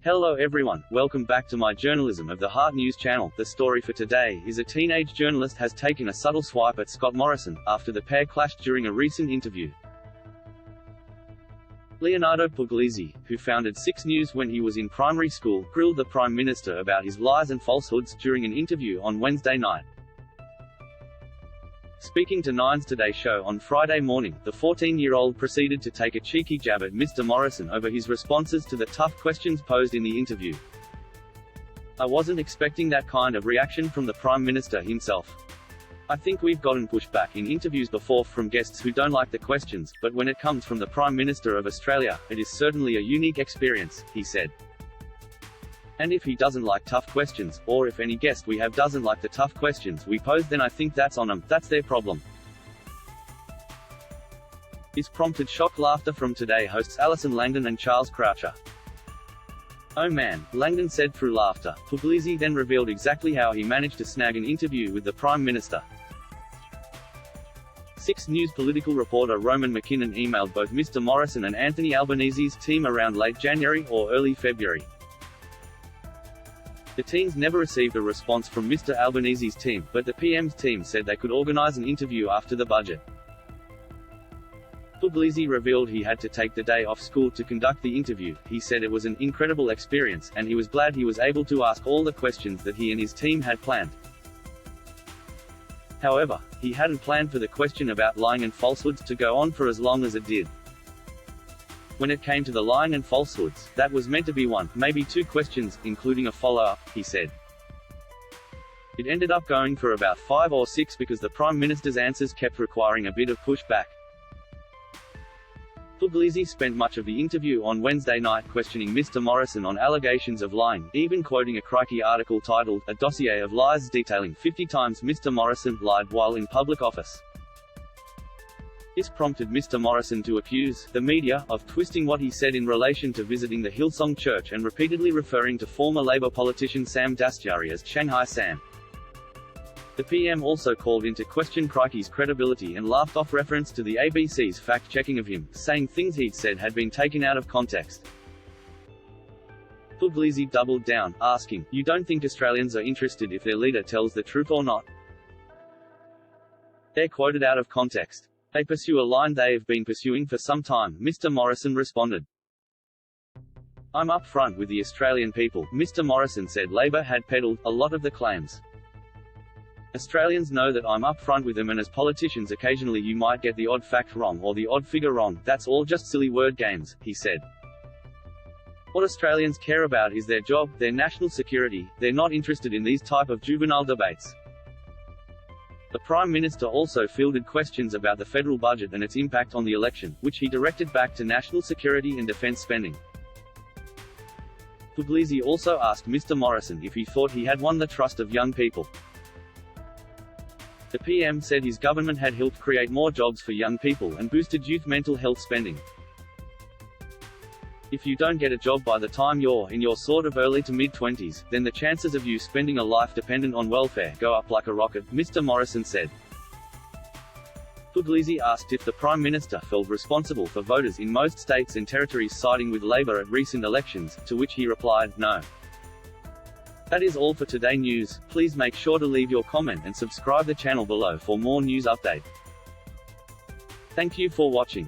Hello everyone, welcome back to my Journalism of the Heart news channel. The story for today is a teenage journalist has taken a subtle swipe at Scott Morrison, after the pair clashed during a recent interview. Leonardo Puglisi, who founded 6 News when he was in primary school, grilled the Prime Minister about his lies and falsehoods during an interview on Wednesday night. Speaking to Nine's Today Show on Friday morning, the 14-year-old proceeded to take a cheeky jab at Mr. Morrison over his responses to the tough questions posed in the interview. "I wasn't expecting that kind of reaction from the Prime Minister himself. I think we've gotten pushback in interviews before from guests who don't like the questions, but when it comes from the Prime Minister of Australia, it is certainly a unique experience," he said. "And if he doesn't like tough questions, or if any guest we have doesn't like the tough questions we pose, then I think that's on them, that's their problem." This prompted shocked laughter from Today hosts Alison Langdon and Charles Croucher. "Oh man," Langdon said through laughter. Puglisi then revealed exactly how he managed to snag an interview with the Prime Minister. 6 News political reporter Roman McKinnon emailed both Mr. Morrison and Anthony Albanese's team around late January or early February. The teams never received a response from Mr. Albanese's team, but the PM's team said they could organize an interview after the budget. Puglisi revealed he had to take the day off school to conduct the interview. He said it was an incredible experience, and he was glad he was able to ask all the questions that he and his team had planned. However, he hadn't planned for the question about lying and falsehoods to go on for as long as it did. "When it came to the lying and falsehoods, that was meant to be 1, maybe 2 questions, including a follow-up," he said. "It ended up going for about 5 or 6 because the Prime Minister's answers kept requiring a bit of pushback." Puglisi spent much of the interview on Wednesday night questioning Mr. Morrison on allegations of lying, even quoting a Crikey article titled, "A Dossier of Lies Detailing 50 Times Mr. Morrison Lied While in Public Office." This prompted Mr. Morrison to accuse the media of twisting what he said in relation to visiting the Hillsong Church and repeatedly referring to former Labour politician Sam Dastyari as Shanghai Sam. The PM also called into question Crikey's credibility and laughed off reference to the ABC's fact-checking of him, saying things he'd said had been taken out of context. Puglisi doubled down, asking, "You don't think Australians are interested if their leader tells the truth or not? They're quoted out of context. They pursue a line they have been pursuing for some time," Mr. Morrison responded. "I'm up front with the Australian people," Mr. Morrison said. Labor had peddled a lot of the claims. "Australians know that I'm up front with them, and as politicians occasionally you might get the odd fact wrong or the odd figure wrong, that's all just silly word games," he said. "What Australians care about is their job, their national security. They're not interested in these type of juvenile debates." The Prime Minister also fielded questions about the federal budget and its impact on the election, which he directed back to national security and defence spending. Puglisi also asked Mr. Morrison if he thought he had won the trust of young people. The PM said his government had helped create more jobs for young people and boosted youth mental health spending. "If you don't get a job by the time you're in your sort of early to mid-20s, then the chances of you spending a life dependent on welfare go up like a rocket," Mr. Morrison said. Puglisi asked if the Prime Minister felt responsible for voters in most states and territories siding with Labour at recent elections, to which he replied, "No." That is all for Today News. Please make sure to leave your comment and subscribe the channel below for more news update. Thank you for watching.